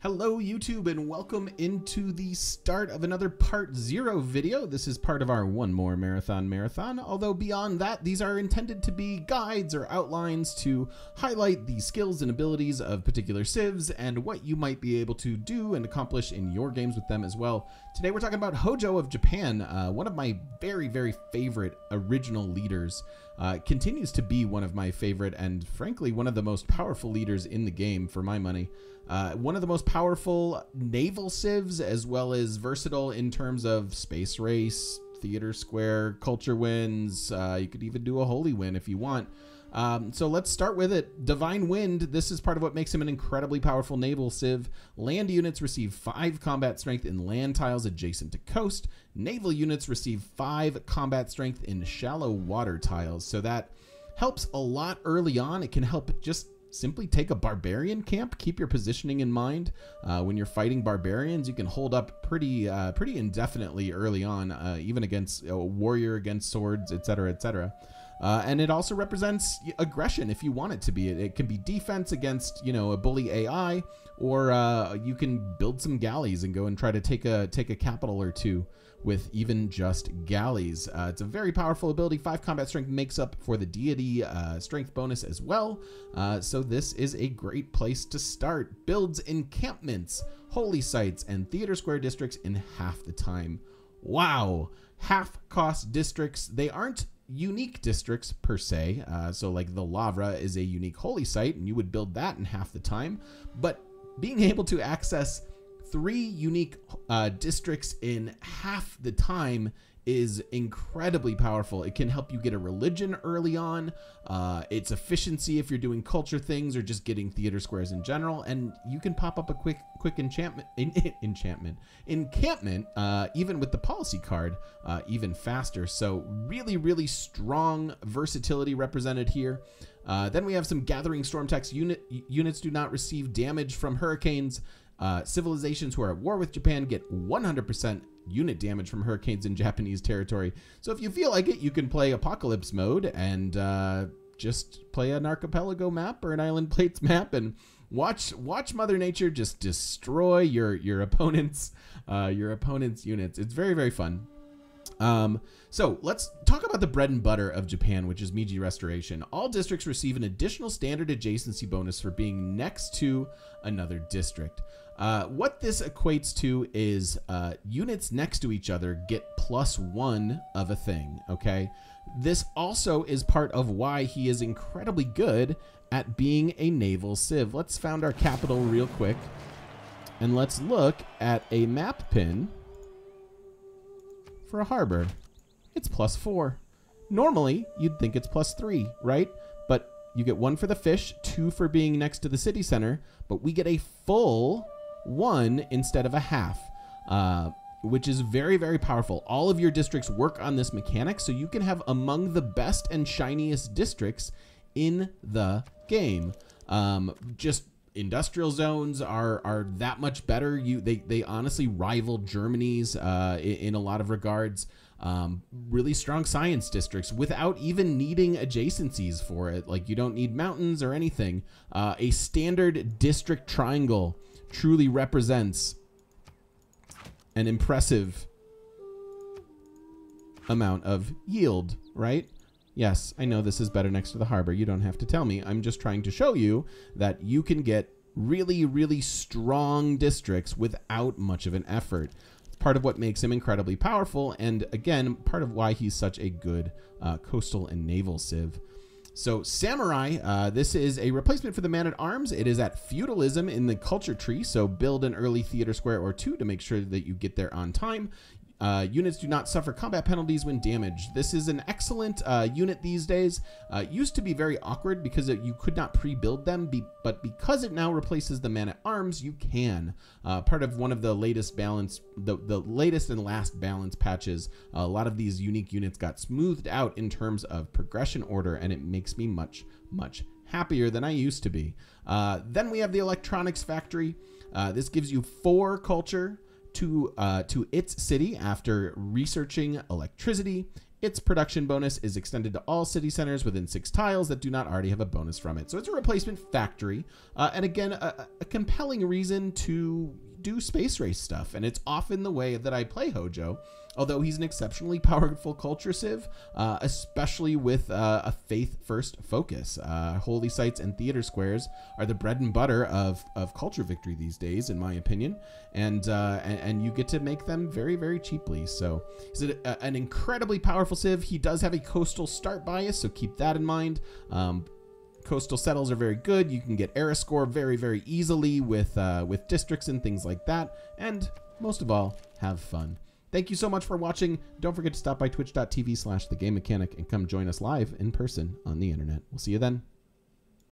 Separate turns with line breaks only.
Hello YouTube and welcome into the start of another part 0 video. This is part of our one more marathon, although beyond that these are intended to be guides or outlines to highlight the skills and abilities of particular civs and what you might be able to do and accomplish in your games with them as well. Today we're talking about Hojo of Japan, one of my very favorite original leaders. Continues to be one of my favorite and frankly one of the most powerful leaders in the game for my money. One of the most powerful naval civs, as well as versatile in terms of space race, theater square, culture wins. You could even do a holy win if you want. So let's start with it. Divine Wind, this is part of what makes him an incredibly powerful naval civ. Land units receive 5 combat strength in land tiles adjacent to coast. Naval units receive 5 combat strength in shallow water tiles. So that helps a lot early on. It can help just simply take a barbarian camp. Keep your positioning in mind. When you're fighting barbarians, you can hold up pretty indefinitely early on, even against a warrior, against swords, etc., etc. And it also represents aggression if you want it to be. It can be defense against, a bully AI, or you can build some galleys and go and try to take a capital or two with even just galleys. It's a very powerful ability. 5 combat strength makes up for the deity strength bonus as well. So this is a great place to start. Builds encampments, holy sites, and theater square districts in half the time. Wow, half cost districts. They aren't unique districts per se. So like the Lavra is a unique holy site and you would build that in half the time, but being able to access 3 unique districts in half the time is incredibly powerful. It can help you get a religion early on. It's efficiency if you're doing culture things or just getting theater squares in general, and you can pop up a quick encampment even with the policy card even faster. So really strong versatility represented here. Then we have some Gathering Storm Text units do not receive damage from hurricanes. Civilizations who are at war with Japan get 100% unit damage from hurricanes in Japanese territory. So if you feel like it, you can play Apocalypse mode and just play an archipelago map or an island plates map and watch Mother Nature just destroy your opponent's units. It's very fun. So let's talk about the bread and butter of Japan, which is Meiji Restoration. All districts receive an additional standard adjacency bonus for being next to another district. What this equates to is units next to each other get +1 of a thing, okay? This also is part of why he is incredibly good at being a naval civ. Let's found our capital real quick, and let's look at a map pin for a harbor. It's +4. Normally, you'd think it's +3, right? But you get 1 for the fish, 2 for being next to the city center, but we get a full 1 instead of a half, which is very powerful. All of your districts work on this mechanic, so you can have among the best and shiniest districts in the game. Just industrial zones are that much better. They honestly rival Germany's in a lot of regards. Really strong science districts without even needing adjacencies for it. Like, you don't need mountains or anything. A standard district triangle truly represents an impressive amount of yield, right? Yes, I know this is better next to the harbor. You don't have to tell me. I'm just trying to show you that you can get really strong districts without much of an effort. It's part of what makes him incredibly powerful, and again, part of why he's such a good coastal and naval civ. So Samurai, this is a replacement for the Man-at-Arms. It is at feudalism in the culture tree, so build an early theater square or 2 to make sure that you get there on time. Units do not suffer combat penalties when damaged. This is an excellent unit these days. It used to be very awkward because you could not pre-build them, but because it now replaces the Man-at-Arms, you can. Part of one of the latest balance, the latest and last balance patches, a lot of these unique units got smoothed out in terms of progression order, and it makes me much happier than I used to be. Then we have the Electronics Factory. This gives you 4 culture to its city after researching electricity, its production bonus is extended to all city centers within 6 tiles that do not already have a bonus from it. So it's a replacement factory, and again, a compelling reason to do space race stuff, and it's often the way that I play Hojo, although he's an exceptionally powerful culture civ, especially with a faith-first focus. Holy sites and theater squares are the bread and butter of culture victory these days, in my opinion, and you get to make them very, very cheaply. So he's an incredibly powerful civ. He does have a coastal start bias, so keep that in mind. Coastal settles are very good. You can get era score very, very easily with districts and things like that. And most of all, have fun. Thank you so much for watching. Don't forget to stop by twitch.tv/thegamemechanic and come join us live in person on the internet. We'll see you then.